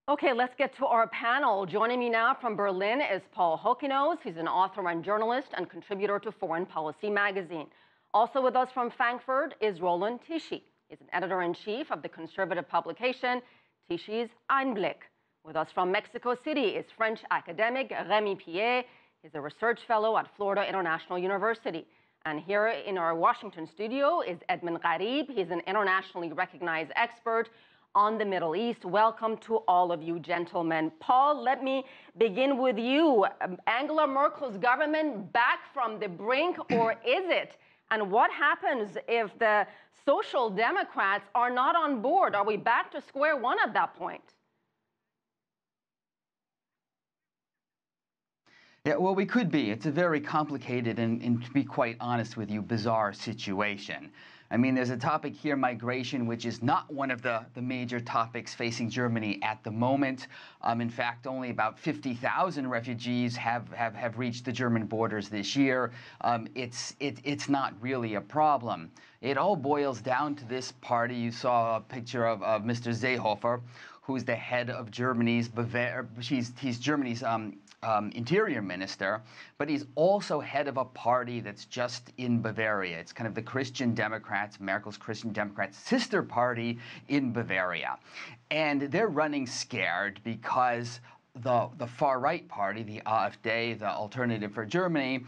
Okay, let's get to our panel. Joining me now from Berlin is Paul Hockenos. He's an author and journalist and contributor to Foreign Policy magazine. Also with us from Frankfurt is Roland Tichy. He's an editor-in-chief of the conservative publication Tichy's Einblick. With us from Mexico City is French academic Remi Piet. He's a research fellow at Florida International University. And here in our Washington studio is Edmund Ghareeb. He's an internationally recognized expert on the Middle East. Welcome to all of you, gentlemen. Paul, let me begin with you. Angela Merkel's government back from the brink, or is it? And what happens if the Social Democrats are not on board? Are we back to square one at that point? Yeah, well, we could be. It's a very complicated and to be quite honest with you, bizarre situation. I mean, there's a topic here, migration, which is not one of the major topics facing Germany at the moment. In fact, only about 50,000 refugees have reached the German borders this year. It's not really a problem. It all boils down to this party. You saw a picture of Mr. Seehofer, who's the head of Germany's he's Germany's interior minister, but he's also head of a party that's just in Bavaria. It's kind of the Christian Democrats, Merkel's Christian Democrats' sister party in Bavaria. And they're running scared because the far-right party, the AfD, the Alternative for Germany,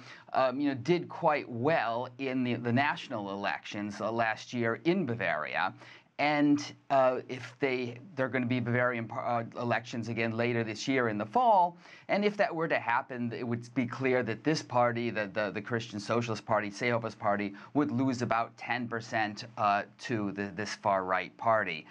did quite well in the national elections last year in Bavaria. And if they're going to be Bavarian elections again later this year in the fall, and if that were to happen, it would be clear that this party, the Christian Socialist Party, Seehofer's party, would lose about 10% to this far-right party.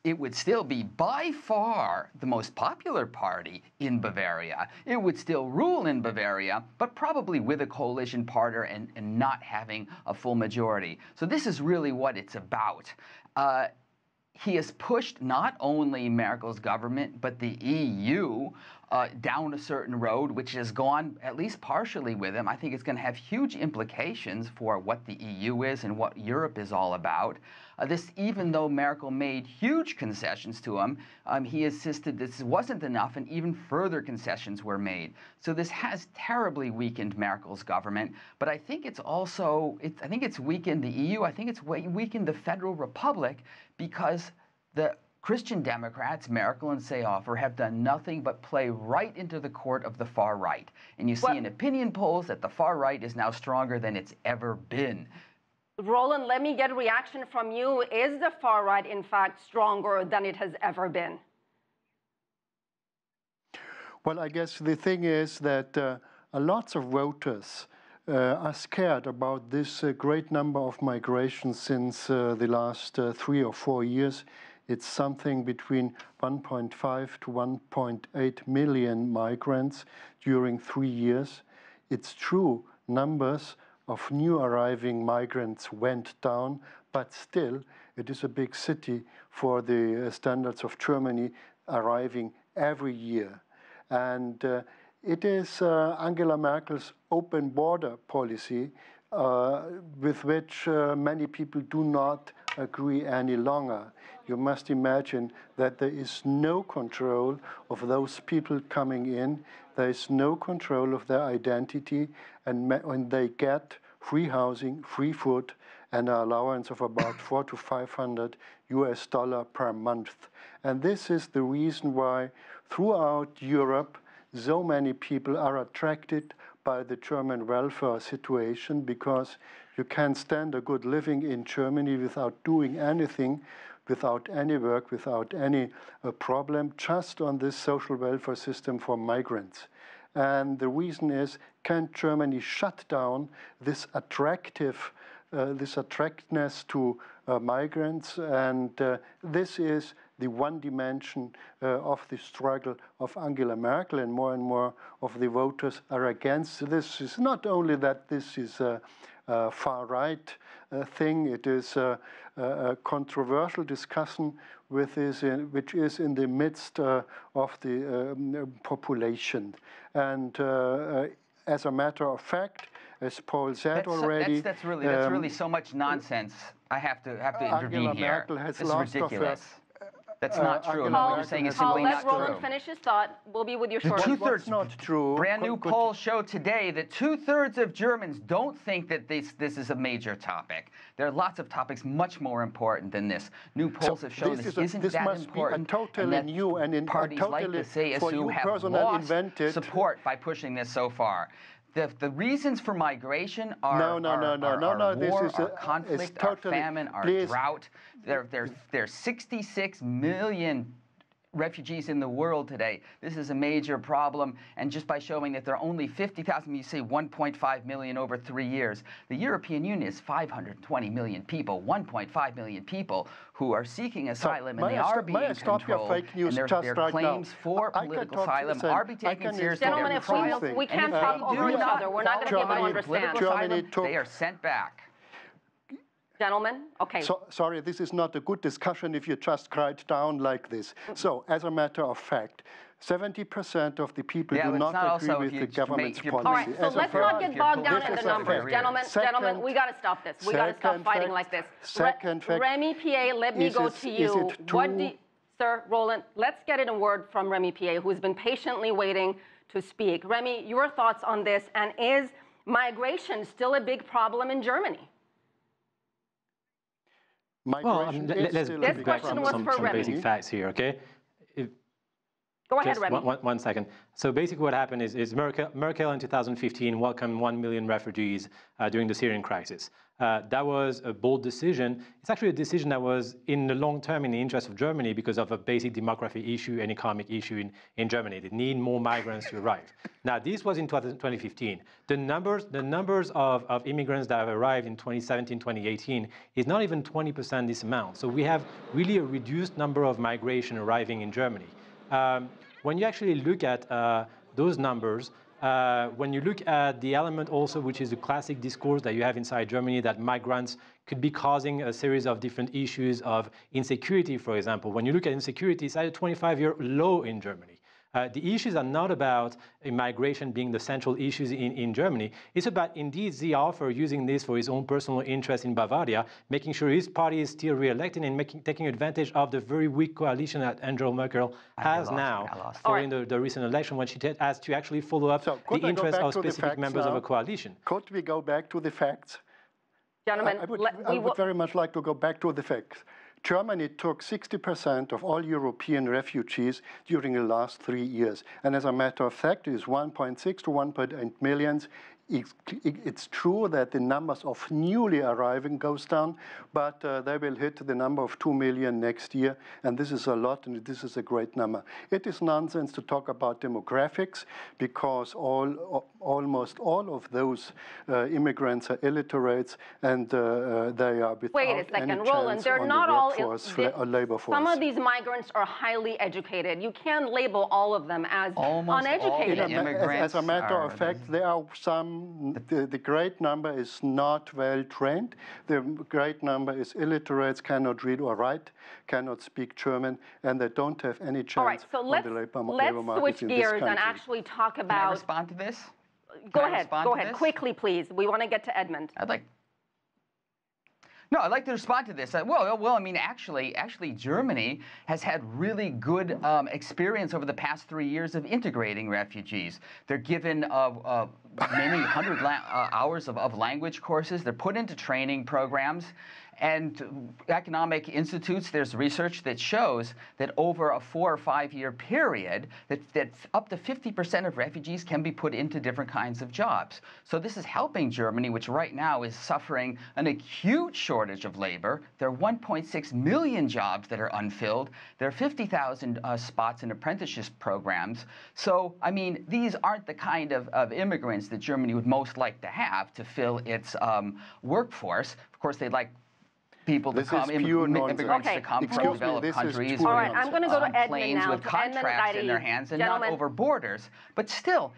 It would still be by far the most popular party in Bavaria. It would still rule in Bavaria, but probably with a coalition partner and not having a full majority. So this is really what it's about. He has pushed not only Merkel's government, but the EU down a certain road, which has gone at least partially with him. I think it's going to have huge implications for what the EU is and what Europe is all about. Even though Merkel made huge concessions to him, he insisted this wasn't enough, and even further concessions were made. So this has terribly weakened Merkel's government. But I think it's also, I think it's weakened the EU. I think it's weakened the Federal Republic, because the Christian Democrats, Merkel and Seehofer, have done nothing but play right into the court of the far right. And you see in opinion polls that the far right is now stronger than it's ever been. Roland, let me get a reaction from you. Is the far right, in fact, stronger than it has ever been? Well, I guess the thing is that lots of voters are scared about this great number of migrations since the last 3 or 4 years. It's something between 1.5 to 1.8 million migrants during 3 years. It's true, numbers of new arriving migrants went down, but still it is a big city for the standards of Germany, arriving every year. And it is Angela Merkel's open border policy with which many people do not agree any longer. You must imagine that there is no control of those people coming in. There is no control of their identity, and when they get free housing, free food, and an allowance of about $400 to $500 per month. And this is the reason why throughout Europe so many people are attracted by the German welfare situation, because you can stand a good living in Germany without doing anything, without any work, without any problem, just on this social welfare system for migrants. And the reason is, can Germany shut down this attractiveness to migrants? And this is the one dimension of the struggle of Angela Merkel, and more of the voters are against this. It's not only that this is a far-right thing, it is a controversial discussion which is in the midst of the population. And as a matter of fact, as Paul said already, that's really so much nonsense. I have to intervene Angela here. Merkel has this is ridiculous. That's not true. Paul, What you're saying is Paul, simply let not true. Roland finish his thought. We'll be with you shortly. What's not true? Brand new polls show today that 2/3 of Germans don't think that this is a major topic. There are lots of topics much more important than this. New polls have shown this isn't that important. This must be a totally new and parties like the CSU have lost support by pushing this so far. The reasons for migration are war, are conflict, are famine, are drought. There's 66 million refugees in the world today. This is a major problem, and just by showing that there are only 50,000, you say 1.5 million over 3 years. The European Union is 520 million people, 1.5 million people who are seeking asylum, and they are being controlled, and their claims for political asylum are being taken seriously. Gentlemen, if we can't talk over each other, we're not going to be able to understand. They are sent back. Gentlemen, okay. Sorry, this is not a good discussion if you just write down like this. So, as a matter of fact, 70% of the people do not agree with the government's policy. All right, so let's not get bogged down in the numbers. Gentlemen, we got to stop this. We got to stop fighting like this. Remi Piet, let me go to you. Sir, Roland, let's get it a word from Remi Piet, who's been patiently waiting to speak. Remi, your thoughts on this, and is migration still a big problem in Germany? Let's get back to some basic facts here, okay? Go ahead, Remi. One second. So basically what happened is Merkel in 2015 welcomed 1 million refugees during the Syrian crisis. That was a bold decision. It's actually a decision that was in the long term in the interest of Germany because of a basic demography issue and economic issue in Germany. They need more migrants to arrive. Now, this was in 2015. The numbers of immigrants that have arrived in 2017, 2018 is not even 20% this amount. So we have really a reduced number of migration arriving in Germany. When you actually look at those numbers, when you look at the element also, which is the classic discourse that you have inside Germany, that migrants could be causing a series of different issues of insecurity, for example. When you look at insecurity, it's at a 25-year low in Germany. The issues are not about immigration being the central issues in Germany. It's about, indeed, the author using this for his own personal interest in Bavaria, making sure his party is still re-elected and taking advantage of the very weak coalition that Angela Merkel has now following the recent election, when she has to actually follow up the interests of specific members of a coalition. Could we go back to the facts? Gentlemen, I would very much like to go back to the facts. Germany took 60% of all European refugees during the last 3 years. And as a matter of fact, it is 1.6 to 1.8 million. It's true that the numbers of newly arriving goes down, but they will hit the number of 2 million next year, and this is a lot, and this is a great number. It is nonsense to talk about demographics, because almost all of those immigrants are illiterates, and they are without Wait a second, any Roland, chance they're on not the all workforce, labor force. Some of these migrants are highly educated. You can't label all of them as uneducated. As a matter of fact, there are some. The great number is not well trained. The great number is illiterates, cannot read or write, cannot speak German, and they don't have any chance on the labor market. Let's switch gears and actually talk about. Can I respond to this? Go ahead, quickly, please. We want to get to Edmund. I'd like to respond to this. Well, I mean, actually, Germany has had really good experience over the past 3 years of integrating refugees. They're given many hundred hours of language courses. They're put into training programs. And economic institutes, there's research that shows that over a 4 or 5 year period, that up to 50% of refugees can be put into different kinds of jobs. So this is helping Germany, which right now is suffering an acute shortage of labor. There are 1.6 million jobs that are unfilled. There are 50,000 spots in apprenticeship programs. So, I mean, these aren't the kind of immigrants that Germany would most like to have to fill its workforce. Of course, they'd like people to come, immigrants to come from developed countries. All right, I'm going to go to Edmund now. With contracts in their hands and not over borders. But still,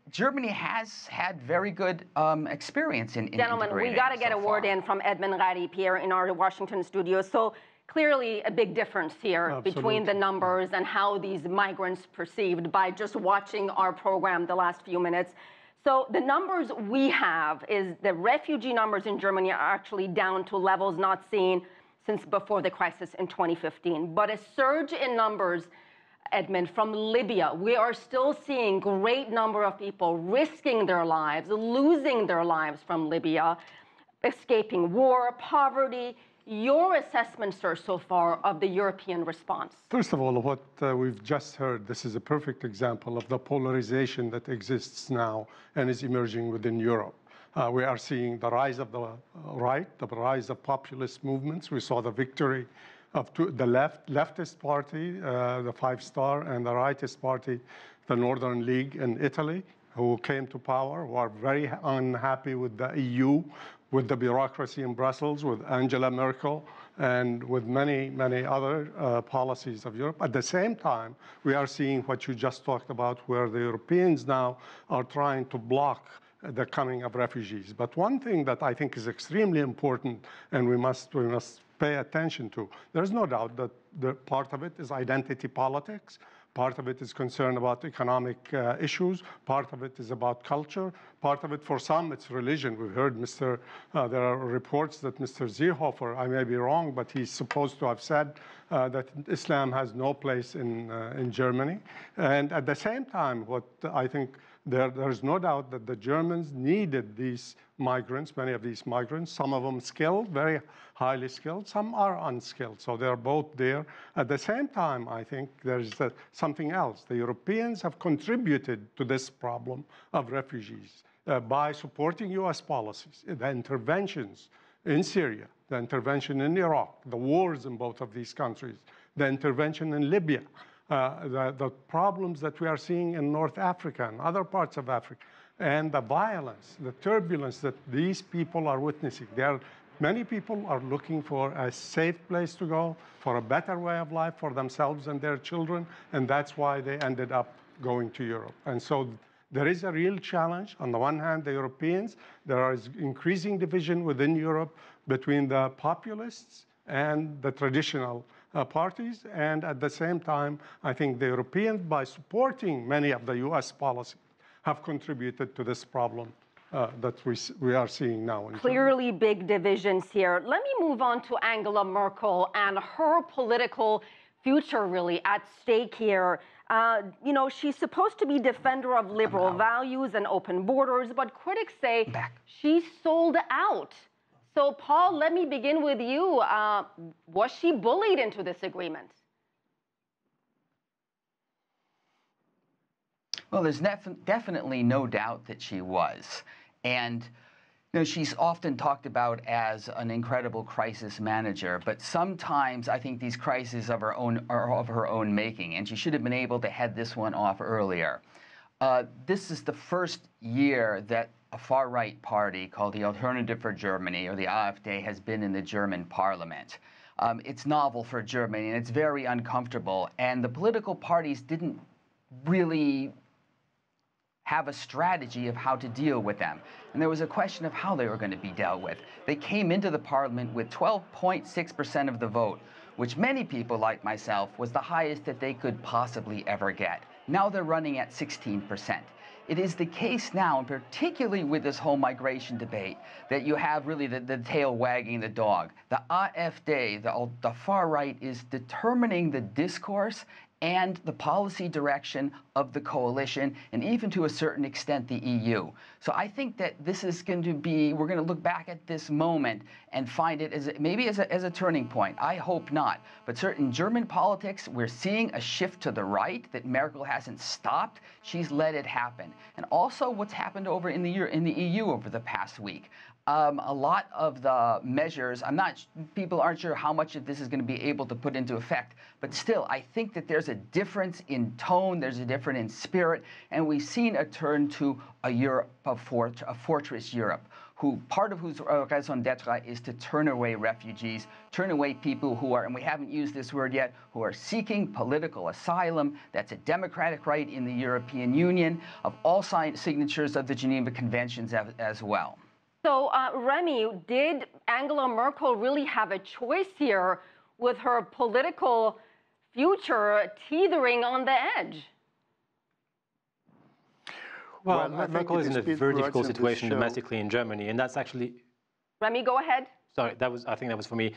Germany has had very good experience in Gentlemen, we got to get a word in from Edmund Ghareeb here in our Washington studio. So clearly a big difference here between the numbers and how these migrants perceived by just watching our program the last few minutes. So the numbers we have is the refugee numbers in Germany are actually down to levels not seen since before the crisis in 2015. But a surge in numbers, Edmund, from Libya. We are still seeing great number of people risking their lives, losing their lives from Libya, escaping war, poverty. Your assessment, sir, so far of the European response? First of all, what we've just heard, this is a perfect example of the polarization that exists now and is emerging within Europe. We are seeing the rise of the right, the rise of populist movements. We saw the victory of the leftist party, the Five Star, and the rightist party, the Northern League in Italy, who came to power, who are very unhappy with the EU, with the bureaucracy in Brussels, with Angela Merkel, and with many, many other policies of Europe. At the same time, we are seeing what you just talked about, where the Europeans now are trying to block the coming of refugees. But one thing that I think is extremely important, and we must pay attention to, there's no doubt that the part of it is identity politics. Part of it is concern about economic issues. Part of it is about culture. Part of it, for some, it's religion. We've heard there are reports that Mr. Seehofer, I may be wrong, but he's supposed to have said that Islam has no place in Germany. And at the same time, what I think there's no doubt that the Germans needed these migrants, many of these migrants, some of them skilled, very highly skilled, some are unskilled. So they're both there. At the same time, I think there's something else. The Europeans have contributed to this problem of refugees by supporting US policies, the interventions in Syria, the intervention in Iraq, the wars in both of these countries, the intervention in Libya, the problems that we are seeing in North Africa and other parts of Africa, and the violence, the turbulence that these people are witnessing. Many people are looking for a safe place to go, for a better way of life for themselves and their children, and that's why they ended up going to Europe. And so there is a real challenge. On the one hand, the Europeans, there is increasing division within Europe between the populists and the traditional parties. And at the same time, I think the Europeans, by supporting many of the US policies, have contributed to this problem that we are seeing now. Clearly big divisions here. Let me move on to Angela Merkel and her political future really at stake here. You know, she's supposed to be defender of liberal values and open borders, but critics say she's sold out. So, Paul, let me begin with you. Was she bullied into this agreement? Well, there's definitely no doubt that she was. And you know, she's often talked about as an incredible crisis manager, but sometimes I think these crises are of her own making, and she should have been able to head this one off earlier. This is the first year that a far-right party called the Alternative for Germany, or the AfD, has been in the German parliament. It's novel for Germany, and it's very uncomfortable, and the political parties didn't really have a strategy of how to deal with them. And there was a question of how they were going to be dealt with. They came into the parliament with 12.6% of the vote, which many people like myself was the highest that they could possibly ever get. Now they're running at 16%. It is the case now, and particularly with this whole migration debate, that you have really the tail wagging the dog. The AfD, the far right, is determining the discourse and the policy direction of the coalition, and even to a certain extent the EU. So I think that this is going to be, we're going to look back at this moment and find it as maybe as a turning point. I hope not. But certain German politics, we're seeing a shift to the right that Merkel hasn't stopped. She's let it happen. And also what's happened over in the EU over the past week. A lot of the measures, people aren't sure how much of this is going to be able to put into effect, but still, I think that there's a difference in tone, there's a difference in spirit, and we've seen a turn to a Europe, a fortress Europe, part of whose raison d'etre is to turn away refugees, turn away people who are, and we haven't used this word yet, who are seeking political asylum. That's a democratic right in the European Union, of all signatures of the Geneva Conventions as well. So, Remi, did Angela Merkel really have a choice here with her political future teetering on the edge? Well, Merkel is in a very difficult situation domestically in Germany, and that's actually... Remi, go ahead. Sorry, I think that was for me.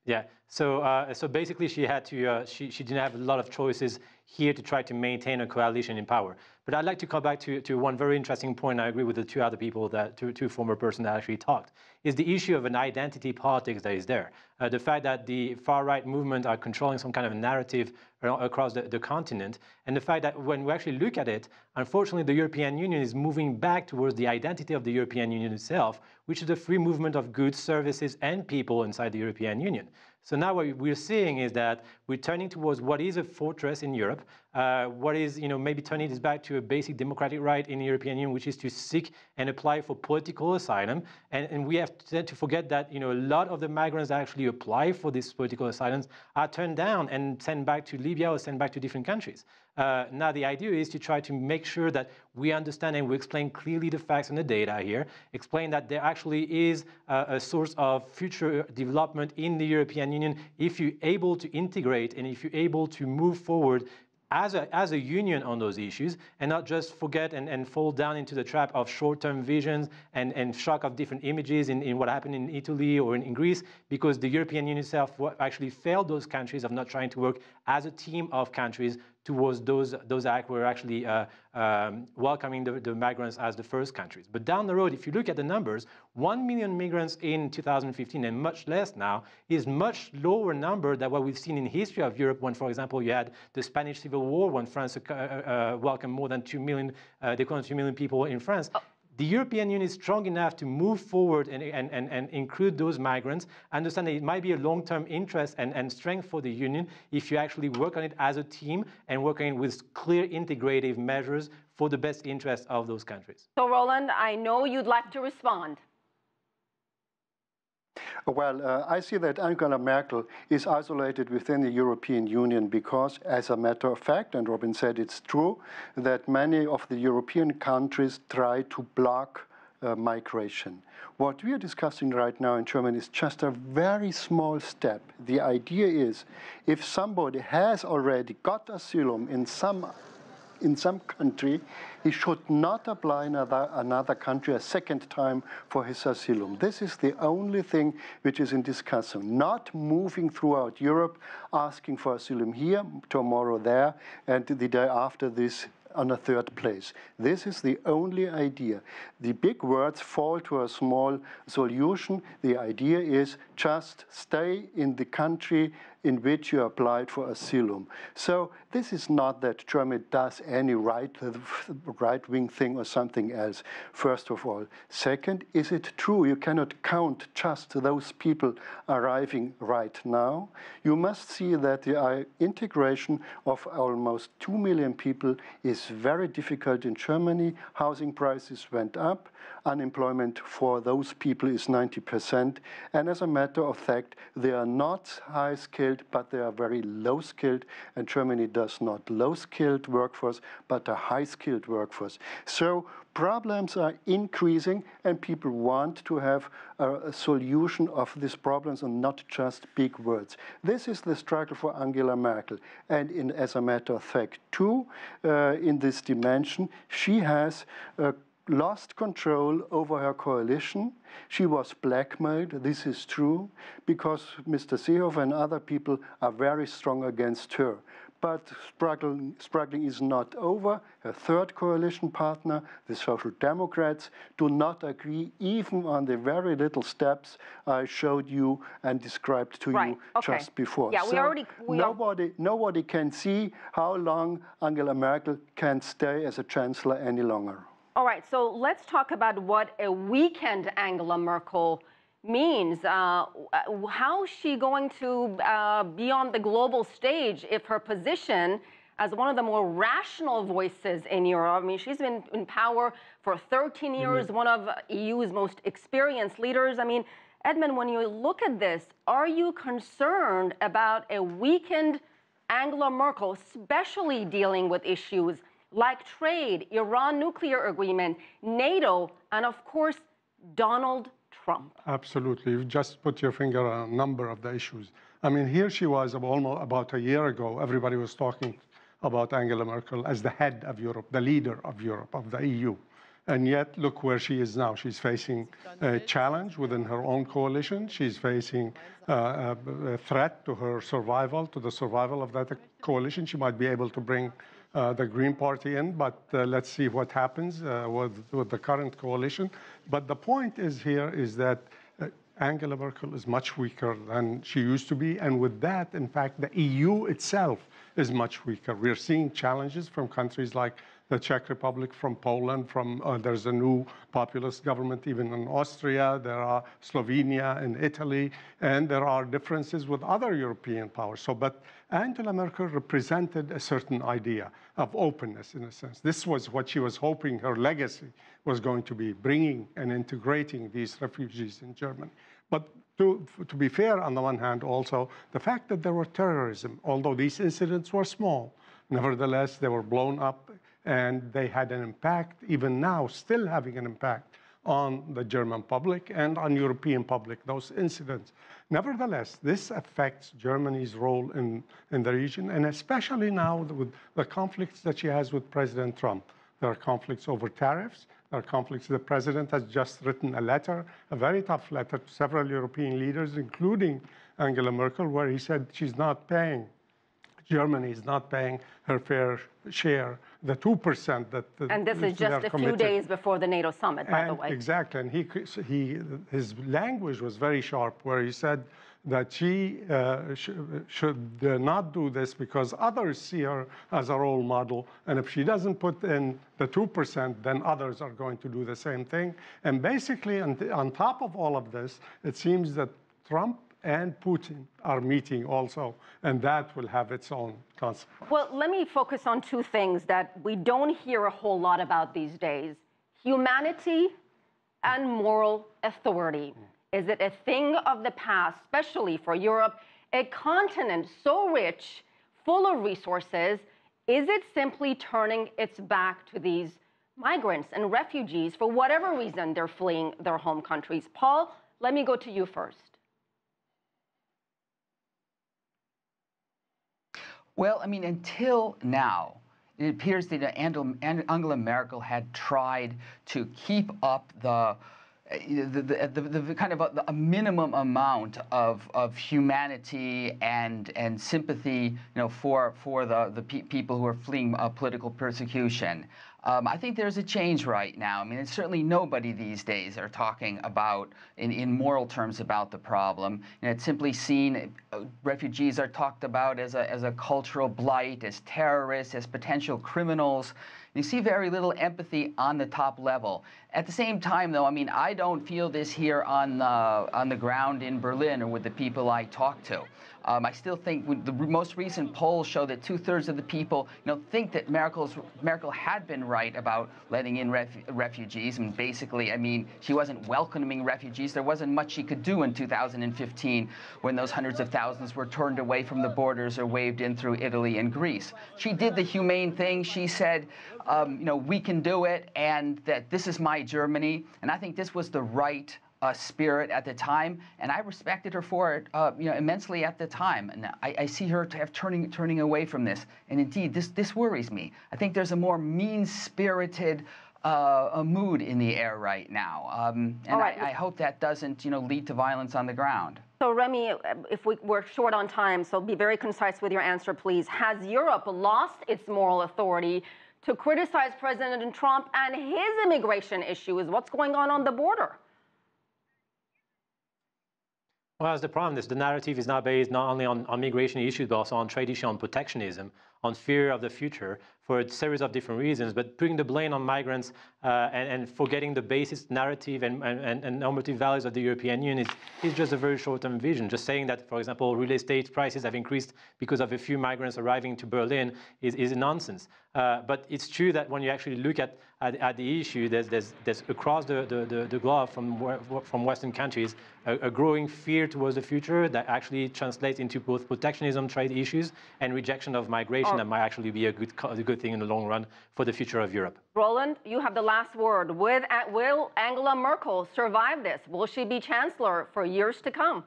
Yeah. So basically, she had to. She didn't have a lot of choices here to try to maintain a coalition in power. But I'd like to come back to one very interesting point. I agree with the two other people, two former persons that actually talked, is the issue of an identity politics that is there. The fact that the far-right movement are controlling some kind of narrative across the continent, and the fact that when we actually look at it, unfortunately, the European Union is moving back towards the identity of the European Union itself, which is the free movement of goods, services, and people inside the European Union. So now what we're seeing is that we're turning towards what is a fortress in Europe, what is, maybe turning this back to a basic democratic right in the European Union, which is to seek and apply for political asylum. And we have to forget that, a lot of the migrants that actually apply for this political asylum are turned down and sent back to Libya or sent back to different countries. Now, the idea is to try to make sure that we understand and we explain clearly the facts and the data here, explain that there actually is a source of future development in the European Union if you're able to integrate and if you're able to move forward as a union on those issues and not just forget and fall down into the trap of short-term visions and shock of different images in what happened in Italy or in Greece, because the European Union itself actually failed those countries of not trying to work as a team of countries towards those acts were actually welcoming the migrants as the first countries. But down the road, if you look at the numbers, 1 million migrants in 2015 and much less now is much lower number than what we've seen in history of Europe when, for example, you had the Spanish Civil War when France welcomed more than 2 million, they called 2 million people in France. The European Union is strong enough to move forward and include those migrants. Understand that it might be a long-term interest and strength for the Union if you actually work on it as a team and work on it with clear integrative measures for the best interest of those countries. So, Roland, I know you'd like to respond. Well, I see that Angela Merkel is isolated within the European Union because, as a matter of fact, and Robin said it's true, that many of the European countries try to block migration. What we are discussing right now in Germany is just a very small step. The idea is, if somebody has already got asylum in some country, he should not apply in another country a second time for his asylum. This is the only thing which is in discussion. Not moving throughout Europe, asking for asylum here, tomorrow there, and the day after this on a third place. This is the only idea. The big words fall to a small solution. The idea is just stay in the country in which you applied for asylum. So this is not that Germany does any right-wing thing or something else, first of all. Second, is it true you cannot count just those people arriving right now? You must see that the integration of almost 2 million people is very difficult in Germany. Housing prices went up. Unemployment for those people is 90%. And as a matter of fact, they are not high-skilled, but they are very low-skilled. And Germany does not low-skilled workforce, but a high-skilled workforce. So problems are increasing, and people want to have a solution of these problems and not just big words. This is the struggle for Angela Merkel. And as a matter of fact, too, in this dimension, she has lost control over her coalition. She was blackmailed, this is true, because Mr. Seehofer and other people are very strong against her. But struggling is not over. Her third coalition partner, the Social Democrats, do not agree even on the very little steps I showed you and described to you just before. Yeah, nobody can see how long Angela Merkel can stay as a chancellor any longer. All right, so let's talk about what a weakened Angela Merkel means. How is she going to be on the global stage if her position as one of the more rational voices in Europe? I mean, she's been in power for 13 years, one of EU's most experienced leaders. I mean, Edmund, when you look at this, are you concerned about a weakened Angela Merkel, especially dealing with issues like trade, Iran nuclear agreement, NATO, and of course, Donald Trump? Absolutely. You just put your finger on a number of the issues. I mean, here she was almost about a year ago. Everybody was talking about Angela Merkel as the head of Europe, the leader of Europe, of the EU. And yet, look where she is now. She's facing a challenge within her own coalition. She's facing a threat to her survival, to the survival of that coalition. She might be able to bring the Green Party in, but let's see what happens with the current coalition. But the point is here is that Angela Merkel is much weaker than she used to be. And with that, in fact, the EU itself is much weaker. We're seeing challenges from countries like the Czech Republic, from Poland, there's a new populist government even in Austria, there are Slovenia and Italy, and there are differences with other European powers. But Angela Merkel represented a certain idea of openness, in a sense. This was what she was hoping her legacy was going to be, bringing and integrating these refugees in Germany. But to be fair, on the one hand, also, the fact that there were terrorism, although these incidents were small, nevertheless, they were blown up and they had an impact, even now, still having an impact on the German public and on European public, those incidents. Nevertheless, this affects Germany's role in the region, and especially now with the conflicts that she has with President Trump. There are conflicts over tariffs. There are conflicts. The president has just written a letter, a very tough letter to several European leaders, including Angela Merkel, where he said she's not paying, Germany is not paying her fair share, the 2% that and this is just a few days before the NATO summit, by the way. Exactly, and his language was very sharp, where he said that she should not do this because others see her as a role model, and if she doesn't put in the 2%, then others are going to do the same thing. And basically, on top of all of this, it seems that Trump and Putin are meeting also, and that will have its own consequences. Well, let me focus on two things that we don't hear a whole lot about these days: humanity and moral authority. Is it a thing of the past, especially for Europe, a continent so rich, full of resources? Is it simply turning its back to these migrants and refugees for whatever reason they're fleeing their home countries? Paul, let me go to you first. Well, I mean, until now, it appears that Angela Merkel had tried to keep up the kind of a minimum amount of humanity and sympathy, for the people who are fleeing political persecution. I think there's a change right now. I mean, it's certainly nobody these days are talking about, in moral terms, about the problem. And it's simply seen, refugees are talked about as a cultural blight, as terrorists, as potential criminals. You see very little empathy on the top level. At the same time, though, I mean, I don't feel this here on the ground in Berlin or with the people I talk to. I still think the most recent polls show that 2/3 of the people, think that Merkel had been right about letting in refugees. And basically, I mean, she wasn't welcoming refugees. There wasn't much she could do in 2015 when those hundreds of thousands were turned away from the borders or waved in through Italy and Greece. She did the humane thing. She said, we can do it, and that this is my Germany. And I think this was the right spirit at the time, and I respected her for it, immensely at the time. And I see her turning away from this. And indeed, this worries me. I think there's a more mean-spirited mood in the air right now, and right. I hope that doesn't, lead to violence on the ground. So, Remi, if we're short on time, so be very concise with your answer, please. Has Europe lost its moral authority to criticize President Trump and his immigration issues? What's going on the border? Well, that's the problem. The narrative is now based not only on migration issues, but also on trade issues, on protectionism, on fear of the future, for a series of different reasons. But putting the blame on migrants and forgetting the basis narrative and normative values of the European Union is just a very short-term vision. Just saying that, for example, real estate prices have increased because of a few migrants arriving to Berlin is nonsense. But it's true that when you actually look at the issue, there's across the globe from Western countries a growing fear towards the future that actually translates into both protectionism, trade issues, and rejection of migration that might actually be a good thing in the long run for the future of Europe. Roland, you have the last word. Will Angela Merkel survive this? Will she be Chancellor for years to come?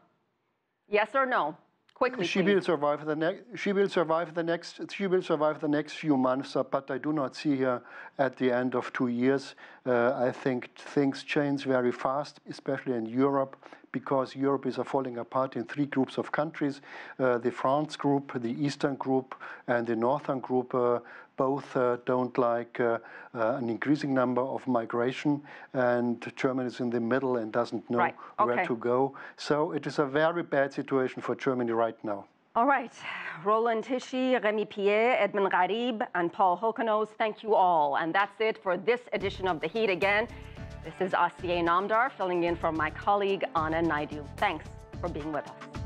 Yes or no? Quickly, she will survive the next few months, but I do not see her at the end of 2 years. I think things change very fast, especially in Europe, because Europe is falling apart in three groups of countries. The France group, the Eastern group, and the Northern group both don't like an increasing number of migration, and Germany is in the middle and doesn't know where to go. So it is a very bad situation for Germany right now. All right, Roland Tichy, Remi Piet, Edmund Ghareeb, and Paul Hockenos, thank you all. And that's it for this edition of The Heat again. This is Asiye Namdar filling in for my colleague Anna Naidu. Thanks for being with us.